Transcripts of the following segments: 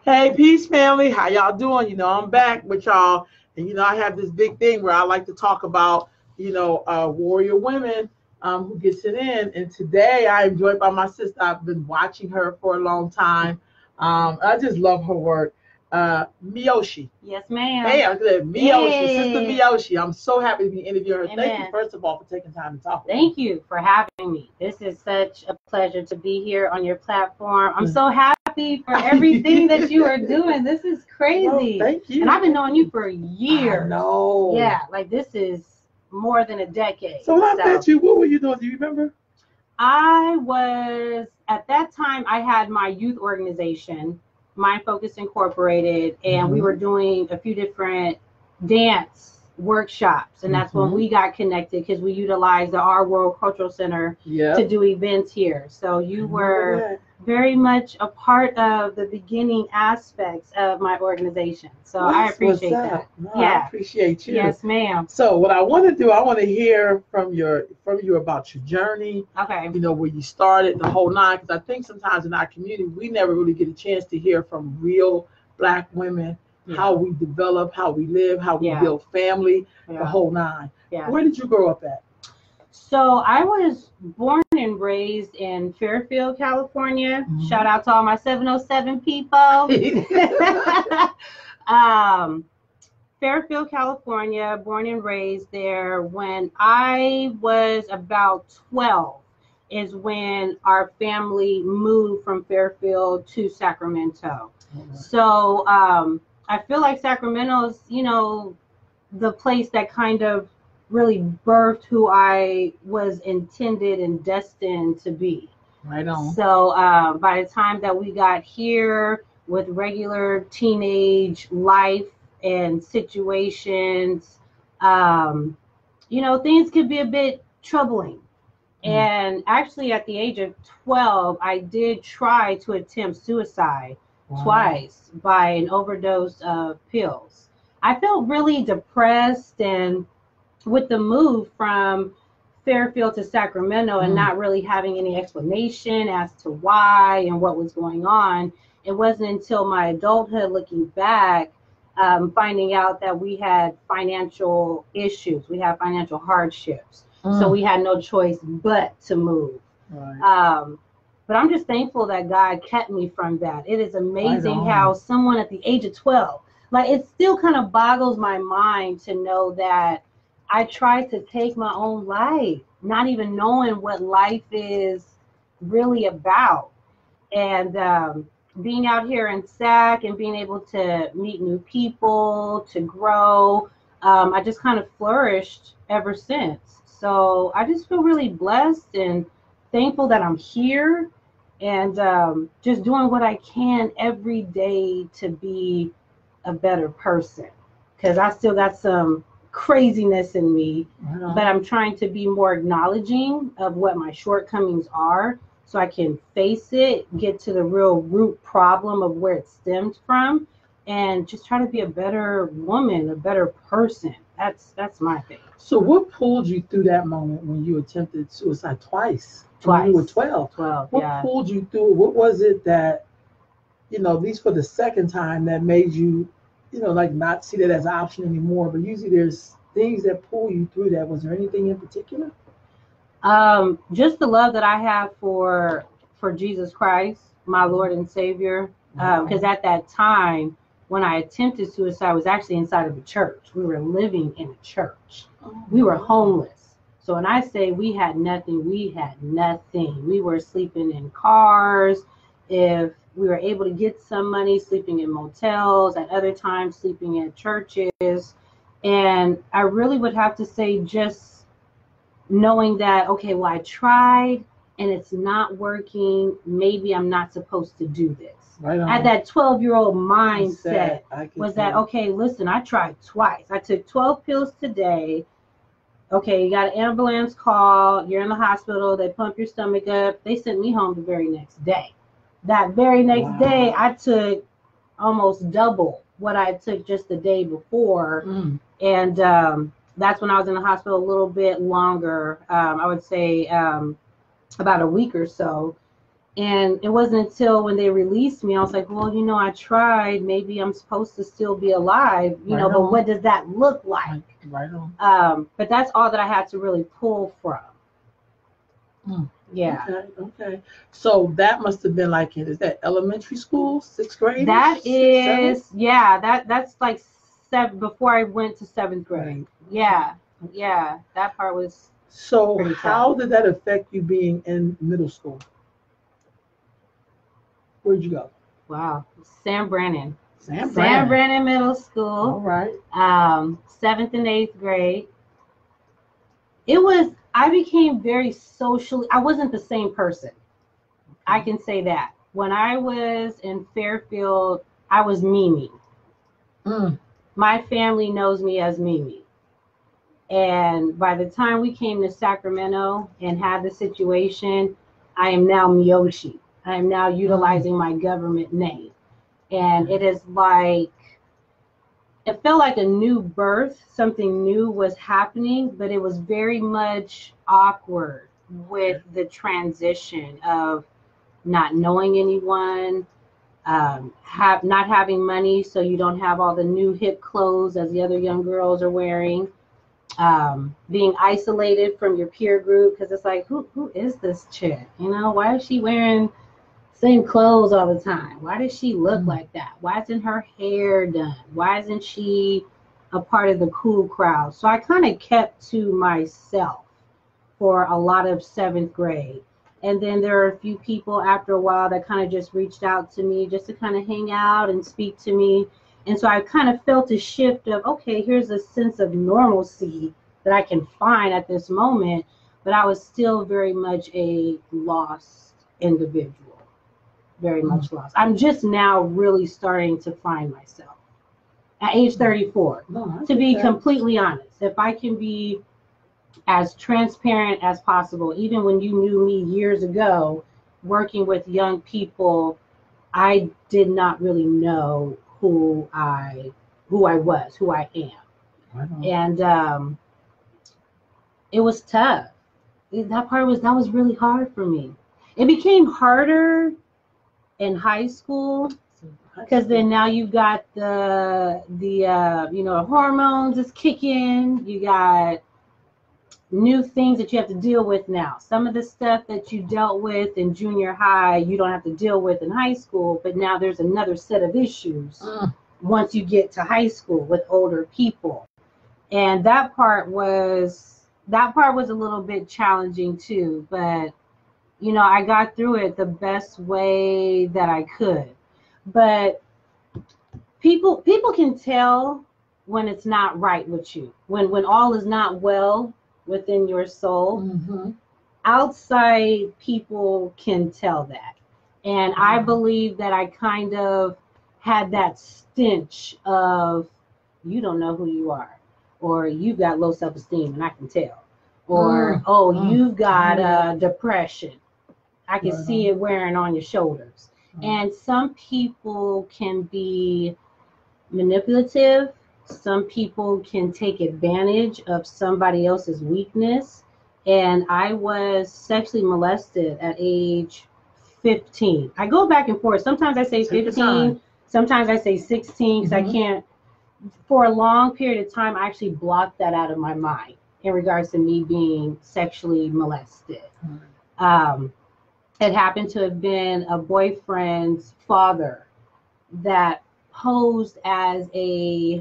Hey, peace family. How y'all doing? I'm back with y'all. And I have this big thing where I like to talk about, warrior women who gets it in. And today I am joined by my sister. I've been watching her for a long time. I just love her work. Miyoshi. Yes, ma'am. Hey, I'm good. Miyoshi, Sister Hey. Miyoshi. I'm so happy to be interviewing her. Thank you, Amen. first of all, for taking time to talk with me. Thank you for having me. This is such a pleasure to be here on your platform. I'm so happy for everything that you are doing. This is crazy. Well, thank you. And I've been knowing you for years. I know. Yeah, like this is more than a decade. So I met you. What were you doing? Do you remember? I was, at that time, I had my youth organization, Mind Focus Incorporated, and we were doing a few different dance workshops. And that's when we got connected because we utilized the Our World Cultural Center to do events here. So you were very much a part of the beginning aspects of my organization. So I appreciate that. No, I appreciate you. Yes, ma'am. So what I want to do, I want to hear from you about your journey. Okay. Where you started, the whole nine. Because I think sometimes in our community, we never really get a chance to hear from real Black women, how we develop, how we live, how we build family, the whole nine. Where did you grow up at? So I was born and raised in Fairfield, California. Shout out to all my 707 people. Fairfield, California, born and raised there. When I was about 12 is when our family moved from Fairfield to Sacramento. So I feel like Sacramento is, the place that kind of really birthed who I was intended and destined to be. Right on. So by the time that we got here with regular teenage life and situations, things could be a bit troubling. And actually at the age of 12, I did try to attempt suicide twice by an overdose of pills. I felt really depressed, and with the move from Fairfield to Sacramento and not really having any explanation as to why and what was going on, it wasn't until my adulthood, looking back, finding out that we had financial issues, we had financial hardships. So we had no choice but to move. But I'm just thankful that God kept me from that. It is amazing how someone at the age of 12, like, it still kind of boggles my mind to know that I tried to take my own life, not even knowing what life is really about. And being out here in SAC and being able to meet new people, to grow, I just kind of flourished ever since. So I just feel really blessed and thankful that I'm here and just doing what I can every day to be a better person. Because I still got some craziness in me, but I'm trying to be more acknowledging of what my shortcomings are so I can face it, get to the real root problem of where it stemmed from, and just try to be a better woman, a better person. That's my thing. So what pulled you through that moment when you attempted suicide twice? When you were 12. 12, what pulled you through? What was it that, at least for the second time, that made you, like, not see that as an option anymore? But usually there's things that pull you through that. Was there anything in particular? Just the love that I have for Jesus Christ, my Lord and Savior. Because at that time, when I attempted suicide, I was actually inside of a church. We were living in a church. We were homeless. So when I say we had nothing, we had nothing. We were sleeping in cars. If we were able to get some money, sleeping in motels, at other times sleeping in churches. And I really would have to say, just knowing that, okay, well, I tried and it's not working. Maybe I'm not supposed to do this. At that 12-year-old mindset was that, okay, listen, I tried twice. I took 12 pills today. Okay, you got an ambulance call. You're in the hospital. They pump your stomach up. They sent me home the very next day. That very next day, I took almost double what I took just the day before. And that's when I was in the hospital a little bit longer. I would say about a week or so. And it wasn't until when they released me, I was like, well, I tried. Maybe I'm supposed to still be alive, but what does that look like? Right on. But that's all that I had to really pull from. Yeah. Okay. So that must have been like, is that elementary school, 6th grade? That is, that's like before I went to 7th grade. Yeah. That part was. So how did that affect you being in middle school? Where'd you go? Wow. Sam Brannan Sam Middle School. All right. 7th and 8th grade. I became very socially, I wasn't the same person. I can say that. When I was in Fairfield, I was Mimi. My family knows me as Mimi. And by the time we came to Sacramento and had the situation, I am now Mioshi. I am now utilizing my government name. And it is like, it felt like a new birth. Something new was happening, but it was very much awkward with the transition of not knowing anyone, not having money, so you don't have all the new hip clothes as the other young girls are wearing, being isolated from your peer group, because it's like, who is this chick? Why is she wearing same clothes all the time? Why does she look like that? Why isn't her hair done? Why isn't she a part of the cool crowd? So I kind of kept to myself for a lot of 7th grade. And then there are a few people after a while that kind of just reached out to me just to kind of hang out and speak to me. And so I kind of felt a shift of, okay, here's a sense of normalcy that I can find at this moment. But I was still very much a lost individual. Very much lost. I'm just now really starting to find myself at age 34. To be completely honest, if I can be as transparent as possible, even when you knew me years ago, working with young people, I did not really know who I was, who I am. And it was tough. That was really hard for me. It became harder in high school, because then now you've got the hormones is kicking. You got new things that you have to deal with now. Some of the stuff that you dealt with in junior high, you don't have to deal with in high school, but now there's another set of issues once you get to high school with older people. And that part was a little bit challenging too, but I got through it the best way that I could. But people can tell when it's not right with you, when all is not well within your soul. Outside people can tell that. And I believe that I kind of had that stench of, you don't know who you are, or you've got low self-esteem and I can tell, or you've got depression. I can see it wearing on your shoulders. And some people can be manipulative. Some people can take advantage of somebody else's weakness. And I was sexually molested at age 15. I go back and forth. Sometimes I say 15. Sometimes I say 16, because I can't. For a long period of time, I actually blocked that out of my mind in regards to me being sexually molested. It happened to have been a boyfriend's father that posed as a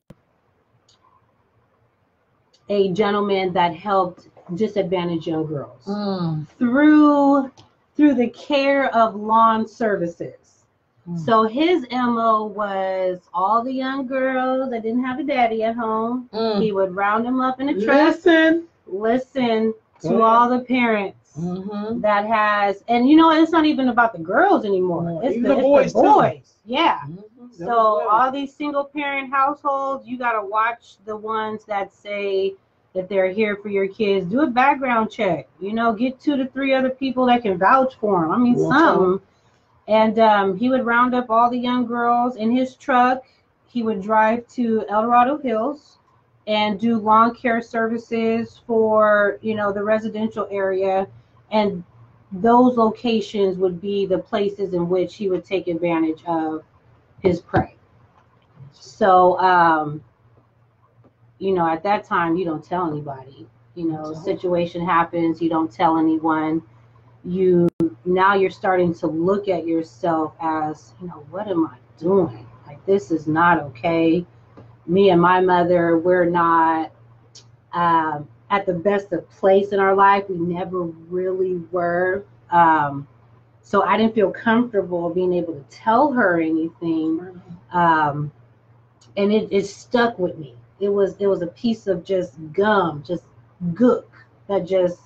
gentleman that helped disadvantaged young girls through the care of lawn services. So his MO was all the young girls that didn't have a daddy at home. He would round them up in a truck. Listen to all the parents that has, and it's not even about the girls anymore. It's the boys. Yeah. So all these single parent households, you got to watch the ones that say that they're here for your kids. Do a background check. Get 2 to 3 other people that can vouch for them. I mean, some. And he would round up all the young girls in his truck. He would drive to El Dorado Hills and do lawn care services for, the residential area. And those locations would be the places in which he would take advantage of his prey. So, you know, at that time, you don't tell anybody. You know, situation happens, you don't tell anyone. Now you're starting to look at yourself as, you know, what am I doing? Like, this is not okay. Me and my mother, we're not at the best of place in our life. We never really were. So I didn't feel comfortable being able to tell her anything. And it stuck with me. It was a piece of just gum, just gook that just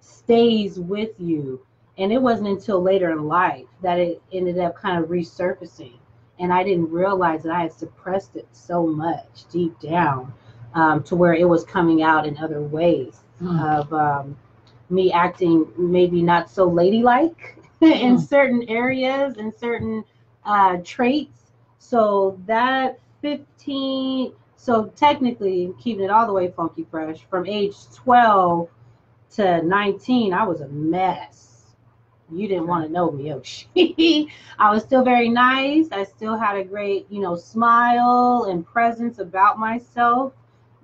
stays with you. And it wasn't until later in life that it ended up kind of resurfacing. And I didn't realize that I had suppressed it so much deep down, to where it was coming out in other ways of me acting maybe not so ladylike in certain areas and certain traits. So that 15, so technically keeping it all the way funky fresh, from age 12 to 19, I was a mess. You didn't want to know me, Yoshi. I was still very nice. I still had a great, you know, smile and presence about myself.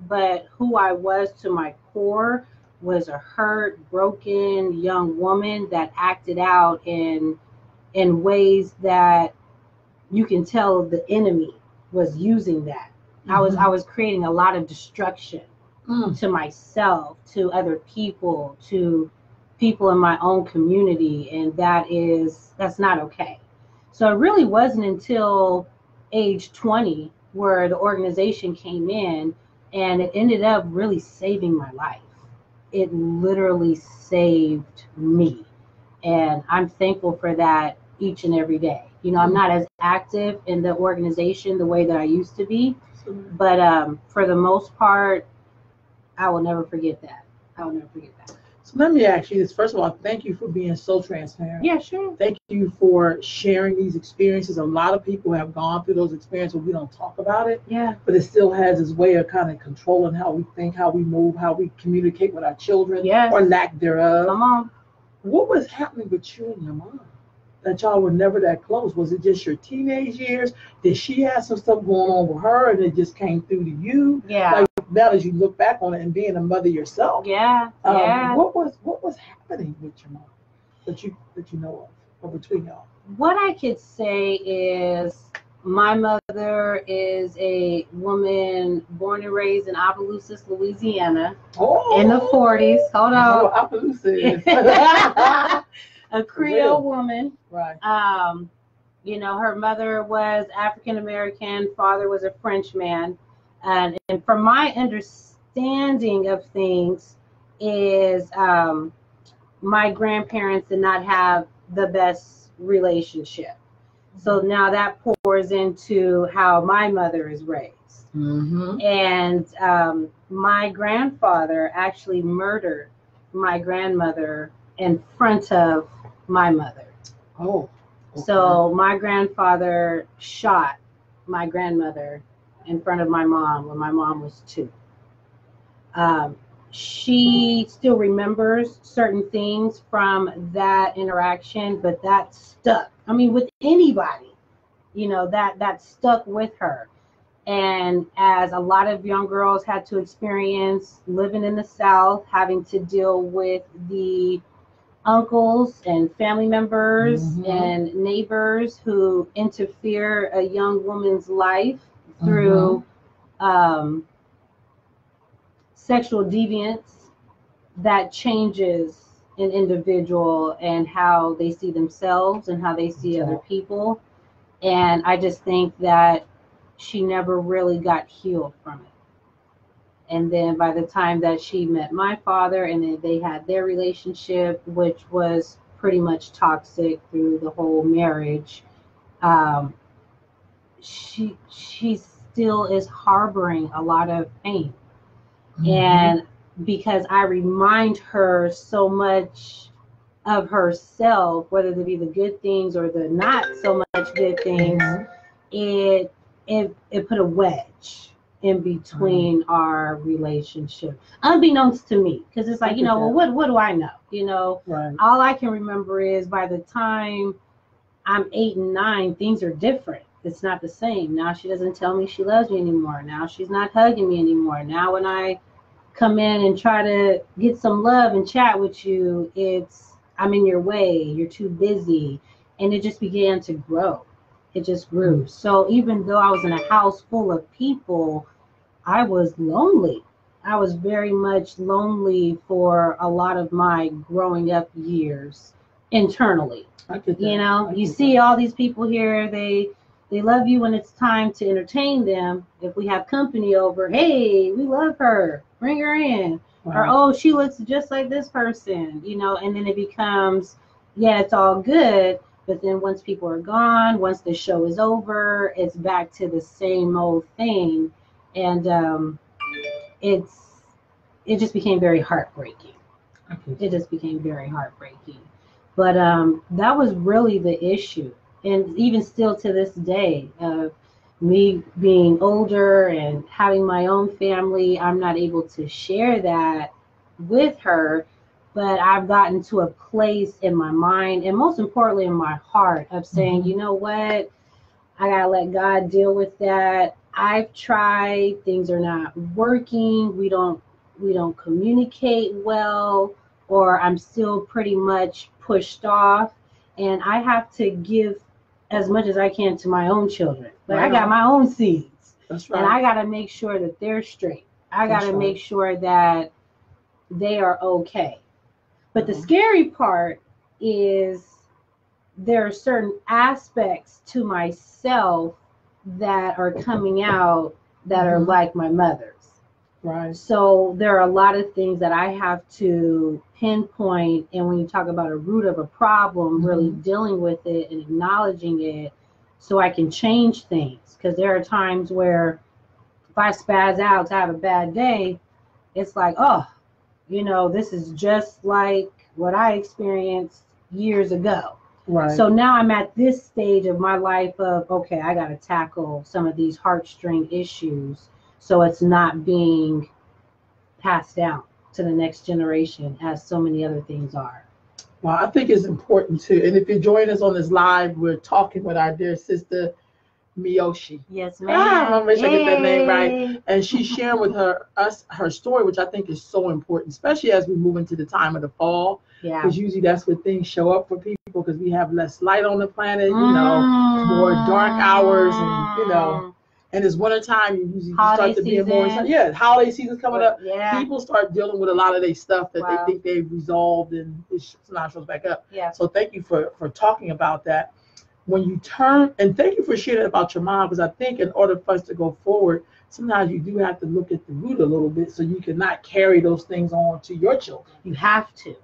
But who I was to my core was a hurt, broken young woman that acted out in ways that you can tell the enemy was using that. I was creating a lot of destruction to myself, to other people, to people in my own community, and that's not okay. So it really wasn't until age 20 where the organization came in, and it ended up really saving my life. It literally saved me, and I'm thankful for that each and every day. You know, I'm not as active in the organization the way that I used to be, but for the most part, I will never forget that. I will never forget that. So let me ask you this. First of all, thank you for being so transparent. Yeah, sure. Thank you for sharing these experiences. A lot of people have gone through those experiences, but we don't talk about it. Yeah. But it still has its way of kind of controlling how we think, how we move, how we communicate with our children, or lack thereof. Come on. What was happening with you and your mom that y'all were never that close? Was it just your teenage years? Did she have some stuff going on with her and it just came through to you? Yeah. Like, now as you look back on it and being a mother yourself. Yeah. What was happening with your mom that you know of, or between y'all? What I could say is my mother is a woman born and raised in Opelousas, Louisiana, in the 40s. Hold on. Oh, Opelousas. A Creole woman. Right. You know, her mother was African American, father was a Frenchman. And from my understanding of things is my grandparents did not have the best relationship. So now that pours into how my mother is raised. And my grandfather actually murdered my grandmother in front of my mother. Oh. Okay. So my grandfather shot my grandmother in front of my mom when my mom was 2. She still remembers certain things from that interaction, but that stuck. I mean, with anybody, you know, that stuck with her. And as a lot of young girls had to experience living in the South, having to deal with the uncles and family members and neighbors who interfere a young woman's life through sexual deviance, that changes an individual and how they see themselves and how they see other people. And I just think that she never really got healed from it. And then by the time that she met my father and then they had their relationship, which was pretty much toxic through the whole marriage, she still is harboring a lot of pain. And because I remind her so much of herself, whether it be the good things or the not so much good things, it put a wedge in between our relationship, unbeknownst to me, because it's like, well, what do I know? Right. All I can remember is by the time I'm 8 and 9, things are different. It's not the same. Now she doesn't tell me she loves me anymore. Now she's not hugging me anymore. Now when I come in and try to get some love and chat with you, it's I'm in your way. You're too busy. And it just began to grow. It just grew. So even though I was in a house full of people, I was lonely. I was very much lonely for a lot of my growing up years internally. You see all these people here, they love you when it's time to entertain them. If we have company over, hey, we love her, bring her in. Right. Or, oh, she looks just like this person, and then it becomes, yeah, it's all good. But then once people are gone, once the show is over, it's back to the same old thing. And it just became very heartbreaking. It just became very heartbreaking. But that was really the issue. And even still to this day, me being older and having my own family, I'm not able to share that with her. But I've gotten to a place in my mind, and most importantly in my heart, of saying, you know what, I gotta let God deal with that. I've tried, things are not working, we don't communicate well, or I'm still pretty much pushed off, and I have to give as much as I can to my own children. Like, I got my own seeds. That's right. And I gotta make sure that they're straight. I gotta make sure that they are okay. But the scary part is there are certain aspects to myself that are coming out that are like my mother's. Right. So there are a lot of things that I have to pinpoint. And when you talk about a root of a problem, really dealing with it and acknowledging it so I can change things. Because there are times where if I spaz out to have a bad day, it's like, oh, this is just like what I experienced years ago. Right. So now I'm at this stage of my life of, okay, I got to tackle some of these heartstring issues so it's not being passed down to the next generation as so many other things are. Well, I think it's important too. And if you're joining us on this live, we're talking with our dear sister, Mioshi. Yes, ma'am. I'm gonna make sure I get that name right. And she's sharing with us her story, which I think is so important, especially as we move into the time of the fall. Yeah. Because usually that's when things show up for people, because we have less light on the planet, more dark hours, and and it's wintertime. You usually start to be more. Yeah, holiday season's coming up. Yeah. People start dealing with a lot of their stuff that they think they've resolved, and it sometimes shows back up. Yeah. So thank you for talking about that. When you turn, and thank you for sharing about your mom, because I think in order for us to go forward, sometimes you do have to look at the root a little bit so you cannot carry those things on to your children. You have to.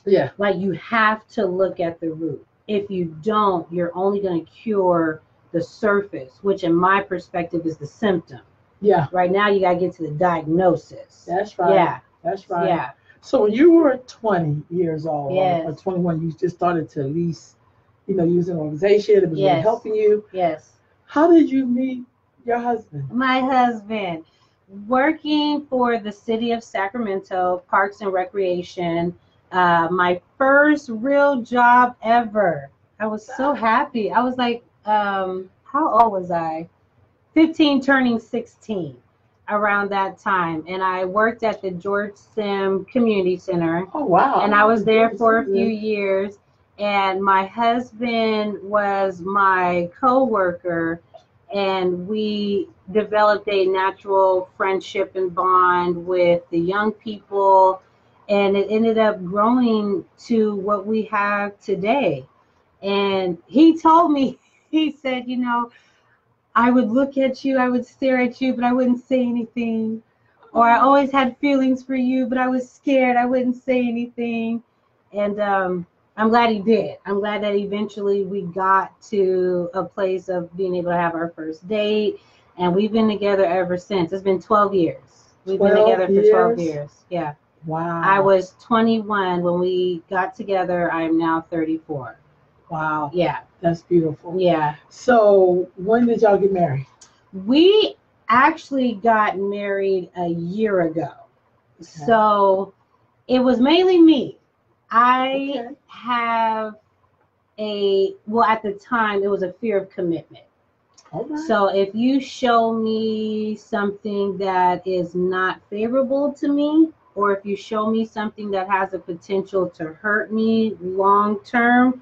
Yeah. Like, you have to look at the root. If you don't, you're only going to cure the surface, which in my perspective is the symptom. Yeah. Right now you got to get to the diagnosis. That's right. Yeah. That's right. Yeah. So when you were 20 years old, or 21, you just started to at least, you was in an organization that was really helping you. Yes. How did you meet your husband? My husband, working for the city of Sacramento, Parks and Recreation, my first real job ever. I was so happy. I was like, how old was I? 15 turning 16 around that time. And I worked at the George Sim Community Center. Oh, wow. And I was there for a few years. And my husband was my co-worker, and we developed a natural friendship and bond with the young people, and it ended up growing to what we have today. And he told me, he said, I would look at you, I would stare at you, but I wouldn't say anything. Or I always had feelings for you, but I was scared, I wouldn't say anything. And I'm glad he did. I'm glad that eventually we got to a place of being able to have our first date, and we've been together ever since. It's been 12 years. We've been together for 12 years. Yeah. Wow. I was 21 when we got together. I am now 34. Wow. Yeah. That's beautiful. Yeah. So when did y'all get married? We actually got married a year ago. Okay. So it was mainly me. I have at the time, it was a fear of commitment. Okay. So if you show me something that is not favorable to me, or if you show me something that has a potential to hurt me long term,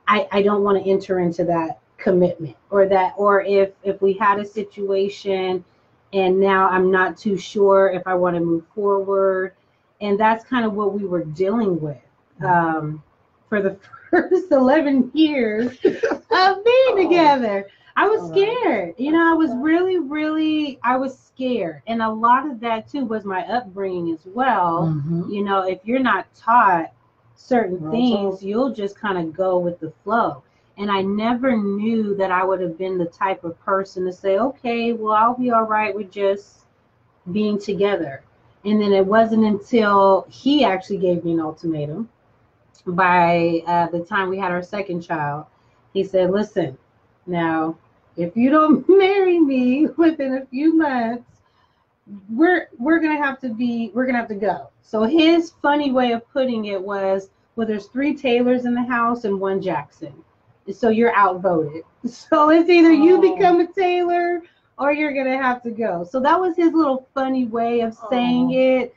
I don't want to enter into that commitment, or if we had a situation and now I'm not too sure if I want to move forward. And that's kind of what we were dealing with for the first 11 years of being together. I was scared. I was really, I was scared. And a lot of that too was my upbringing as well. Mm-hmm. If you're not taught certain things, you'll just kind of go with the flow. And I never knew that I would have been the type of person to say, okay, well, I'll be all right with just being together. And then it wasn't until he actually gave me an ultimatum. By the time we had our second child, he said, listen, now, if you don't marry me within a few months, we're gonna have to go. So his funny way of putting it was, well, there's 3 Taylors in the house and 1 Jackson, so you're outvoted. So it's either you become a Taylor or you're gonna have to go. So that was his little funny way of saying it.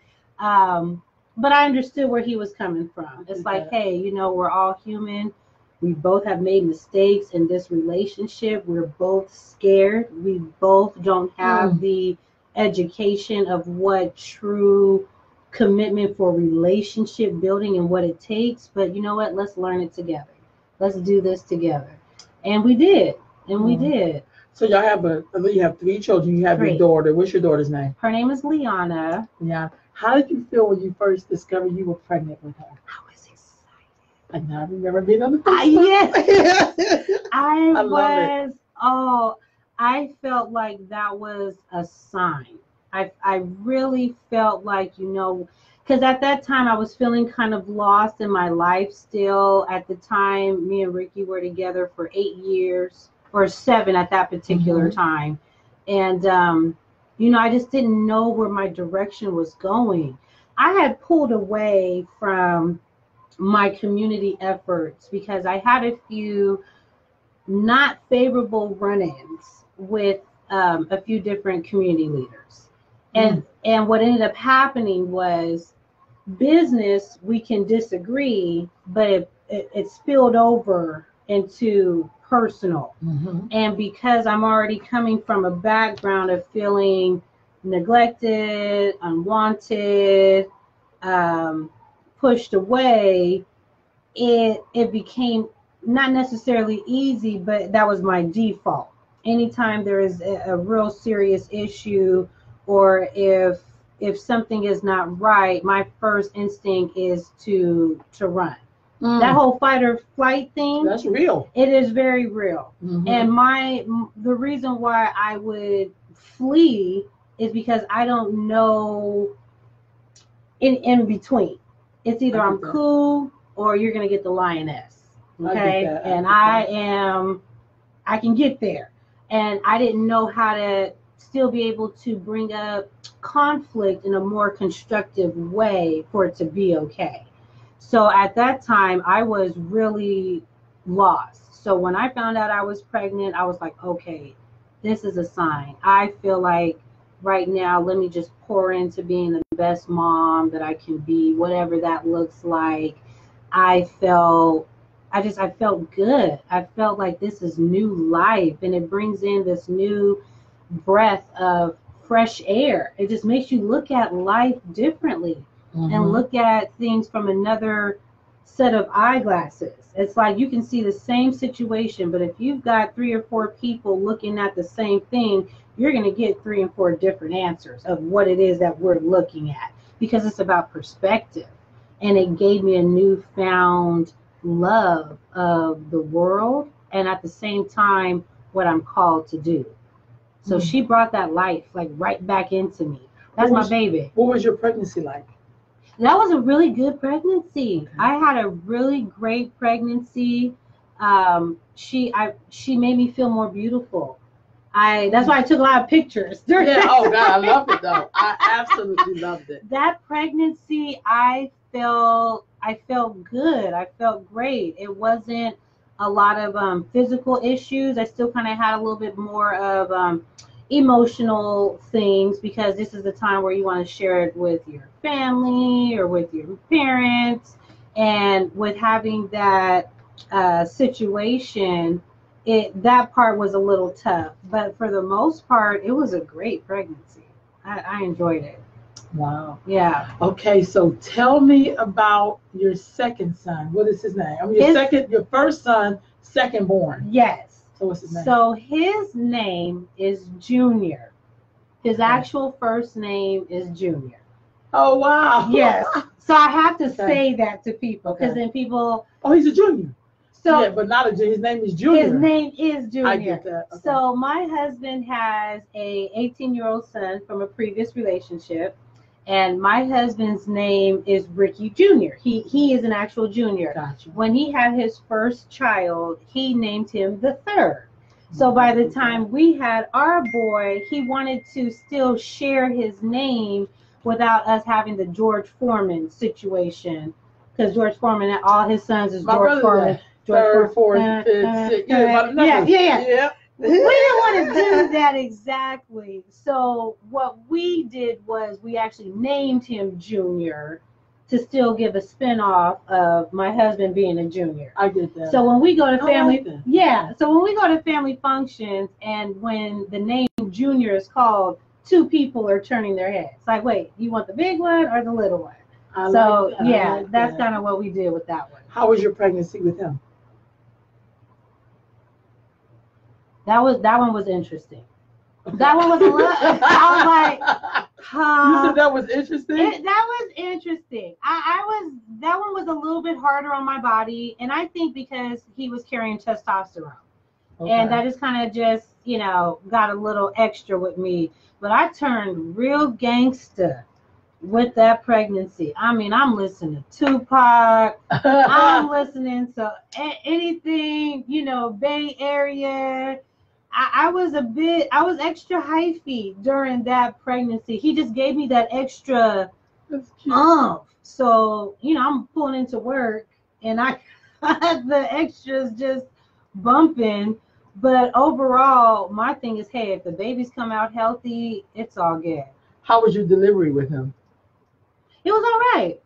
But I understood where he was coming from. It's like, hey, we're all human. We both have made mistakes in this relationship. We're both scared. We both don't have the education of what true commitment for relationship building and what it takes. But you know what? Let's learn it together. Let's do this together. And we did. We did. So y'all you have 3 children. You have 3. Your daughter. What's your daughter's name? Her name is Liana. Yeah. How did you feel when you first discovered you were pregnant with her? I was excited. And I remember being on the first I felt like that was a sign. I really felt like, because at that time I was feeling kind of lost in my life still. At the time, me and Ricky were together for 8 years, or 7 at that particular time. And, I just didn't know where my direction was going. I had pulled away from my community efforts because I had a few not favorable run-ins with a few different community leaders. And what ended up happening was business, we can disagree, but it spilled over into personal. And because I'm already coming from a background of feeling neglected, unwanted, pushed away, it became not necessarily easy, but that was my default. Anytime there is a real serious issue, or if something is not right, my first instinct is to run. That whole fight or flight thing, that's real. It is very real. And the reason why I would flee is because I don't know in between. It's either I'm cool or you're gonna get the lioness. Okay. I can get there. And I didn't know how to still be able to bring up conflict in a more constructive way for it to be okay. So at that time, I was really lost. So when I found out I was pregnant, I was like, okay, this is a sign. I feel like right now, let me just pour into being the best mom that I can be, whatever that looks like. I felt good. I felt like this is new life, and it brings in this new breath of fresh air. It just makes you look at life differently. And look at things from another set of eyeglasses. It's like you can see the same situation, but if you've got 3 or 4 people looking at the same thing, you're going to get 3 and 4 different answers of what it is that we're looking at, because it's about perspective. And it gave me a newfound love of the world, and at the same time, what I'm called to do. So she brought that life like right back into me. That's my baby. What was your pregnancy like? That was a really good pregnancy. I had a really great pregnancy. She made me feel more beautiful. That's why I took a lot of pictures. Yeah. Oh God, I loved it though. I absolutely loved it. That pregnancy, I felt good. I felt great. It wasn't a lot of physical issues. I still kind of had a little bit more of emotional things, because this is the time where you want to share it with your family or with your parents. And with having that situation, that part was a little tough. But for the most part, it was a great pregnancy. I enjoyed it. Wow. Yeah. Okay, so tell me about your second son. What is his name? I mean, your first son, second born. Yes. So what's his name? So his name is Junior. His actual first name is Junior. Oh, wow. Yes. So I have to say that to people, because then people. Oh, he's a junior. So yeah, but not a junior. His name is Junior. His name is Junior. I get that. Okay. So my husband has a 18-year-old son from a previous relationship. And my husband's name is Ricky Jr. He is an actual junior. Gotcha. When he had his first child, he named him the third. So by the time we had our boy, he wanted to still share his name without us having the George Foreman situation. Because George Foreman, all his sons is George Foreman. Third, fourth, fifth, sixth. Yeah. We didn't want to do that exactly. So what we did was we actually named him Junior to still give a spinoff of my husband being a junior. I get that. So when we go to family, so when we go to family functions, and when the name Junior is called, two people are turning their heads. Like, wait, you want the big one or the little one? That's kind of what we did with that one. How was your pregnancy with him? That one was interesting. That one was a lot. I was like, huh? You said that was interesting? That was interesting. That one was a little bit harder on my body, and I think because he was carrying testosterone. Okay. And that just kind of just, got a little extra with me. But I turned real gangster with that pregnancy. I mean, I'm listening to Tupac. I'm listening to anything, Bay Area. I was extra hyphy during that pregnancy. He just gave me that extra So, I'm pulling into work, and I had the extras just bumping. But overall, my thing is, hey, if the babies come out healthy, it's all good. How was your delivery with him? It was all right.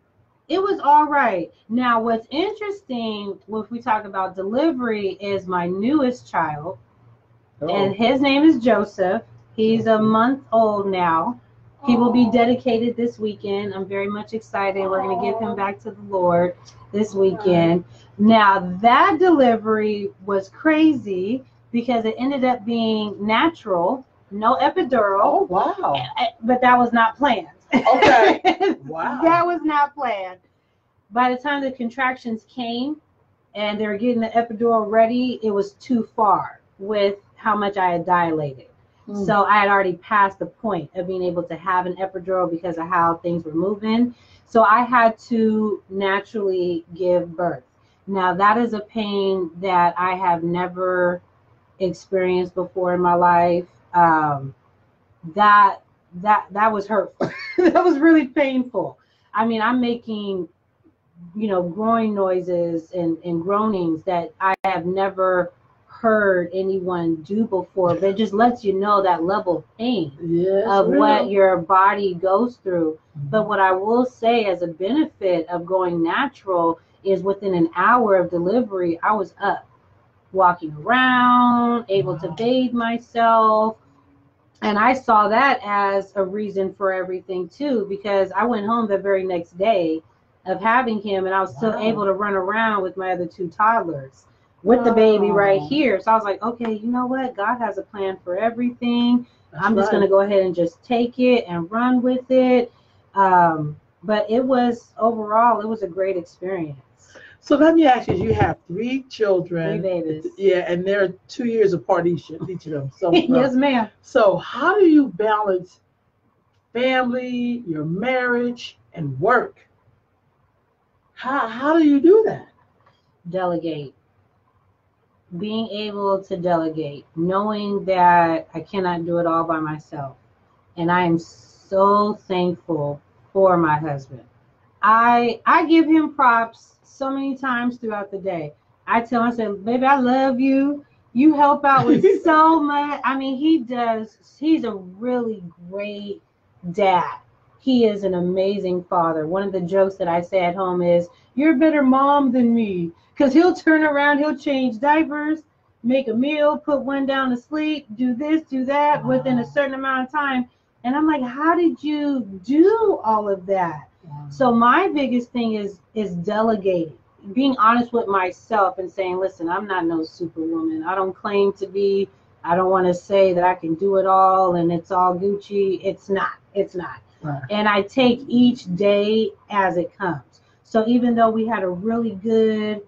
It was all right. Now, what's interesting, if we talk about delivery, is my newest child. And his name is Joseph. He's a month old now. He will be dedicated this weekend. I'm very much excited. We're going to give him back to the Lord this weekend. Now, that delivery was crazy because it ended up being natural, no epidural. Oh, wow. But that was not planned. Okay. Wow. That was not planned. By the time the contractions came and they were getting the epidural ready, it was too far with how much I had dilated. So I had already passed the point of being able to have an epidural because of how things were moving. So I had to naturally give birth. Now that is a pain that I have never experienced before in my life. That was hurtful. That was really painful. I mean, I'm making, groaning noises and groanings that I have never heard anyone do before, but it just lets you know that level of pain of what your body goes through. But what I will say as a benefit of going natural is within an hour of delivery, I was up, walking around, able to bathe myself. And I saw that as a reason for everything too, because I went home the very next day of having him, and I was still able to run around with my other two toddlers with the baby right here. So I was like, okay, you know what? God has a plan for everything. I'm just going to go ahead and just take it and run with it. But it was a great experience. So let me ask you have 3 children. 3 babies. Yeah, and they're 2 years apart each of them. So yes, ma'am. So how do you balance family, your marriage, and work? How do you do that? Delegate. being able to delegate, knowing that I cannot do it all by myself. And I am so thankful for my husband. I give him props so many times throughout the day. I tell him, I say, baby, I love you. You help out with so much. I mean, he does. He's a really great dad. He is an amazing father. One of the jokes that I say at home is, you're a better mom than me. Because he'll turn around, he'll change diapers, make a meal, put one down to sleep, do this, do that within a certain amount of time. And I'm like, how did you do all of that? So my biggest thing is delegating, being honest with myself and saying, listen, I'm not no superwoman. I don't claim to be. I don't want to say that I can do it all and it's all Gucci. It's not. It's not. Right. And I take each day as it comes. So even though we had a really good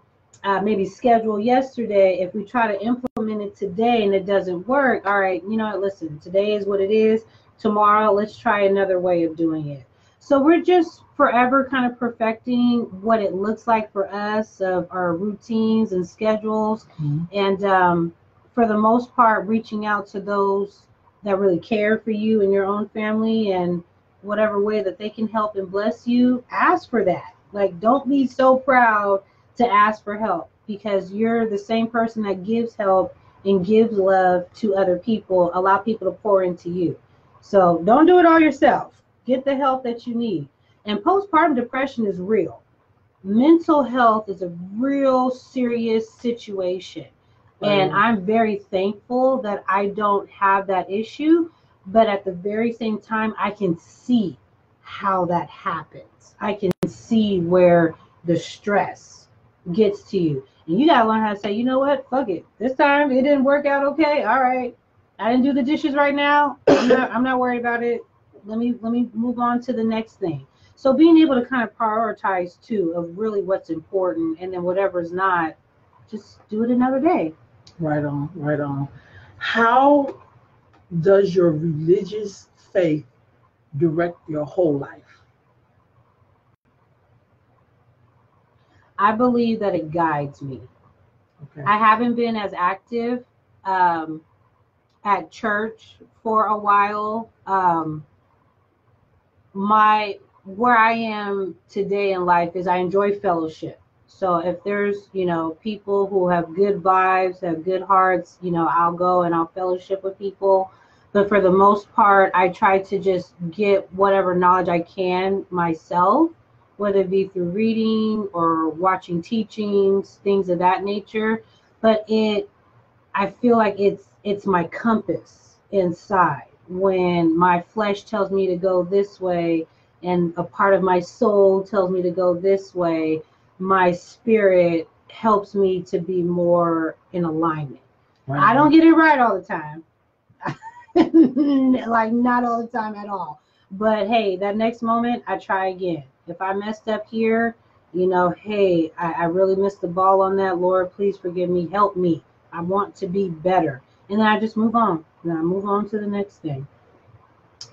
maybe schedule yesterday, if we try to implement it today and it doesn't work, all right, you know what, listen, today is what it is. Tomorrow, let's try another way of doing it. So we're just forever kind of perfecting what it looks like for us of our routines and schedules. Mm-hmm. And for the most part, reaching out to those that really care for you and your own family, and whatever way that they can help and bless you, ask for that. Like, don't be so proud to ask for help, because you're the same person that gives help and gives love to other people. Allow people to pour into you. So don't do it all yourself. Get the help that you need. And postpartum depression is real. Mental health is a real serious situation. Right. And I'm very thankful that I don't have that issue. But at the very same time, I can see how that happens. I can see where the stress gets to you. And you got to learn how to say, you know what? Fuck it. This time it didn't work out okay. All right. I didn't do the dishes right now. I'm not worried about it. Let me move on to the next thing. So being able to kind of prioritize too of really what's important, and then whatever's not, just do it another day. Right on, right on. How does your religious faith direct your whole life? I believe that it guides me. Okay. I haven't been as active at church for a while. Where I am today in life is I enjoy fellowship. So if there's, people who have good vibes, have good hearts, I'll go and I'll fellowship with people. But for the most part, I try to just get whatever knowledge I can myself, whether it be through reading or watching teachings, things of that nature. But I feel like it's my compass inside. When my flesh tells me to go this way and a part of my soul tells me to go this way, my spirit helps me to be more in alignment. Right. I don't get it right all the time. Like, not all the time at all. But hey, that next moment, I try again. If I messed up here, hey, I really missed the ball on that. Lord, please forgive me. Help me. I want to be better. And then I just move on. And I move on to the next thing.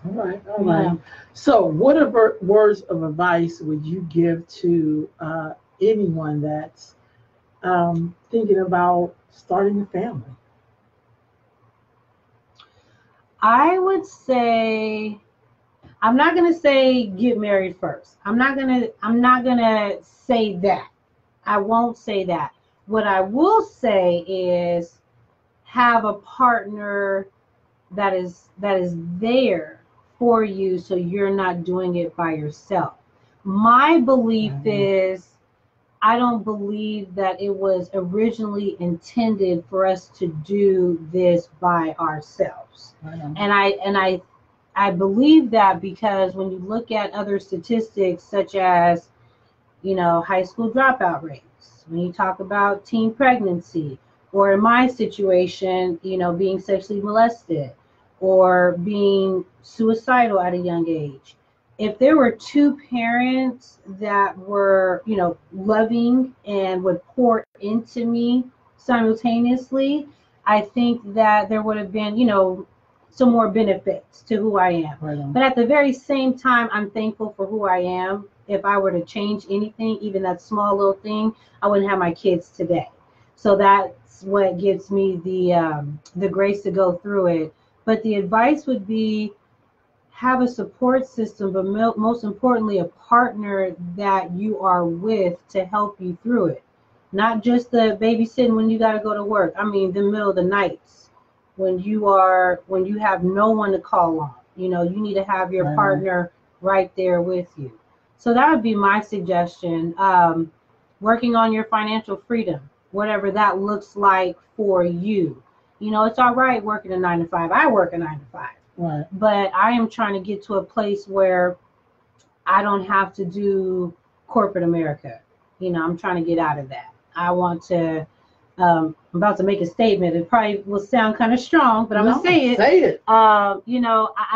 All right. So what words of advice would you give to anyone that's thinking about starting a family? I would say, I'm not going to say get married first. I'm not going to say that. I won't say that. What I will say is have a partner that is there for you, so you're not doing it by yourself. My belief is, I don't believe that it was originally intended for us to do this by ourselves. And I believe that because when you look at other statistics such as, high school dropout rates, when you talk about teen pregnancy, or in my situation, being sexually molested or being suicidal at a young age. If there were two parents that were, loving and would pour into me simultaneously, I think that there would have been, some more benefits to who I am. Right. But at the very same time, I'm thankful for who I am. If I were to change anything, even that small little thing, I wouldn't have my kids today. So that's that's what gives me the grace to go through it. But the advice would be have a support system, but most importantly, a partner that you are with to help you through it. Not just the babysitting when you got to go to work. I mean, the middle of the nights when you have no one to call on. You need to have your partner right there with you. So that would be my suggestion. Working on your financial freedom, whatever that looks like for you. It's all right working a 9 to 5. I work a 9 to 5. Right. But I am trying to get to a place where I don't have to do corporate America. I'm trying to get out of that. I want to, I'm about to make a statement. It probably will sound kind of strong, but I'm going to say it. Say it. I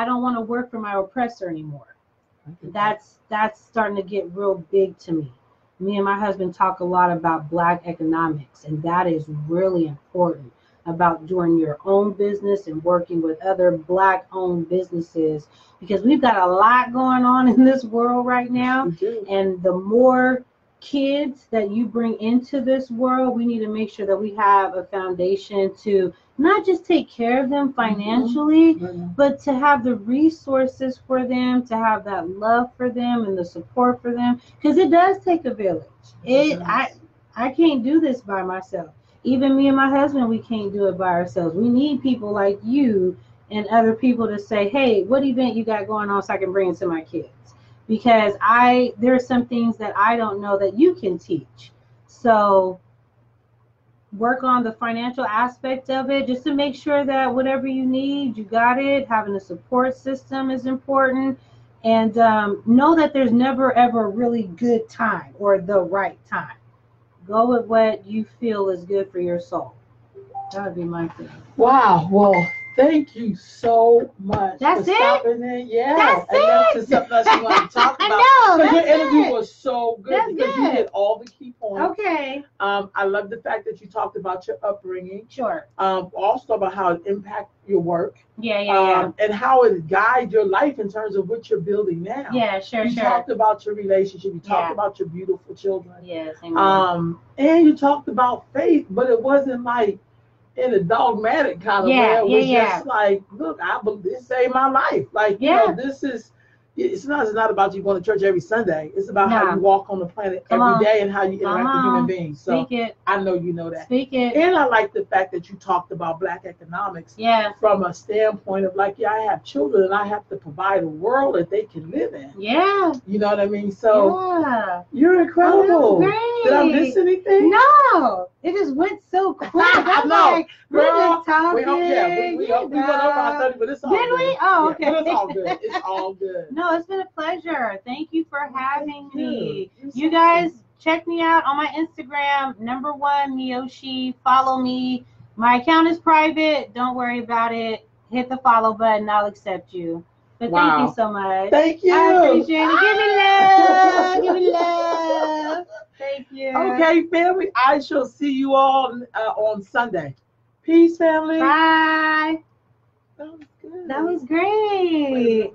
don't want to work for my oppressor anymore. That's starting to get real big to me. Me and my husband talk a lot about Black economics, and that is really important, about doing your own business and working with other Black-owned businesses, because we've got a lot going on in this world right now. And the more kids that you bring into this world, we need to make sure that we have a foundation to not just take care of them financially, but to have the resources for them, to have that love for them and the support for them, because it does take a village. I can't do this by myself. Even me and my husband, we can't do it by ourselves. We need people like you and other people to say, hey, what event you got going on so I can bring it to my kids? Because there are some things that I don't know that you can teach. So work on the financial aspect of it, just to make sure that whatever you need, you got it. Having a support system is important. And know that there's never, ever a really good time or the right time. Go with what you feel is good for your soul. That would be my thing. Wow. Well, thank you so much That's for it? stopping in. Yeah. That's and it? That's something else you want to talk about. I know. Because your That's interview it. was so good. That's because good. you hit all the key points. Okay. I love the fact that you talked about your upbringing. Sure. Also about how it impacts your work. Yeah. And how it guides your life in terms of what you're building now. Yeah, sure. You talked about your relationship. You talked Yeah. about your beautiful children. Yes, amen. And you talked about faith, but it wasn't like in a dogmatic kind of way. It was just like, look, I believe this saved my life. Like, you know, this is. It's not about you going to church every Sunday. It's about how you walk on the planet every day and how you interact with human beings. So I know you know that. Speak it. And I like the fact that you talked about Black economics from a standpoint of like, I have children and I have to provide a world that they can live in. Yeah. You know what I mean? So you're incredible. Oh, did I miss anything? No. It just went so quick. I know. Like, we're just talking. We went over our 30, but it's all good. Did we? Oh, okay. But it's all good. It's all good. No, it's been a pleasure. Thank you for having me. You guys, check me out on my Instagram, #1 Mioshi. Follow me. My account is private. Don't worry about it. Hit the follow button. I'll accept you. But thank you so much. Thank you. I appreciate it. Give me love. Give me love. Thank you. Okay, family. I shall see you all on Sunday. Peace, family. Bye. That was good. That was great.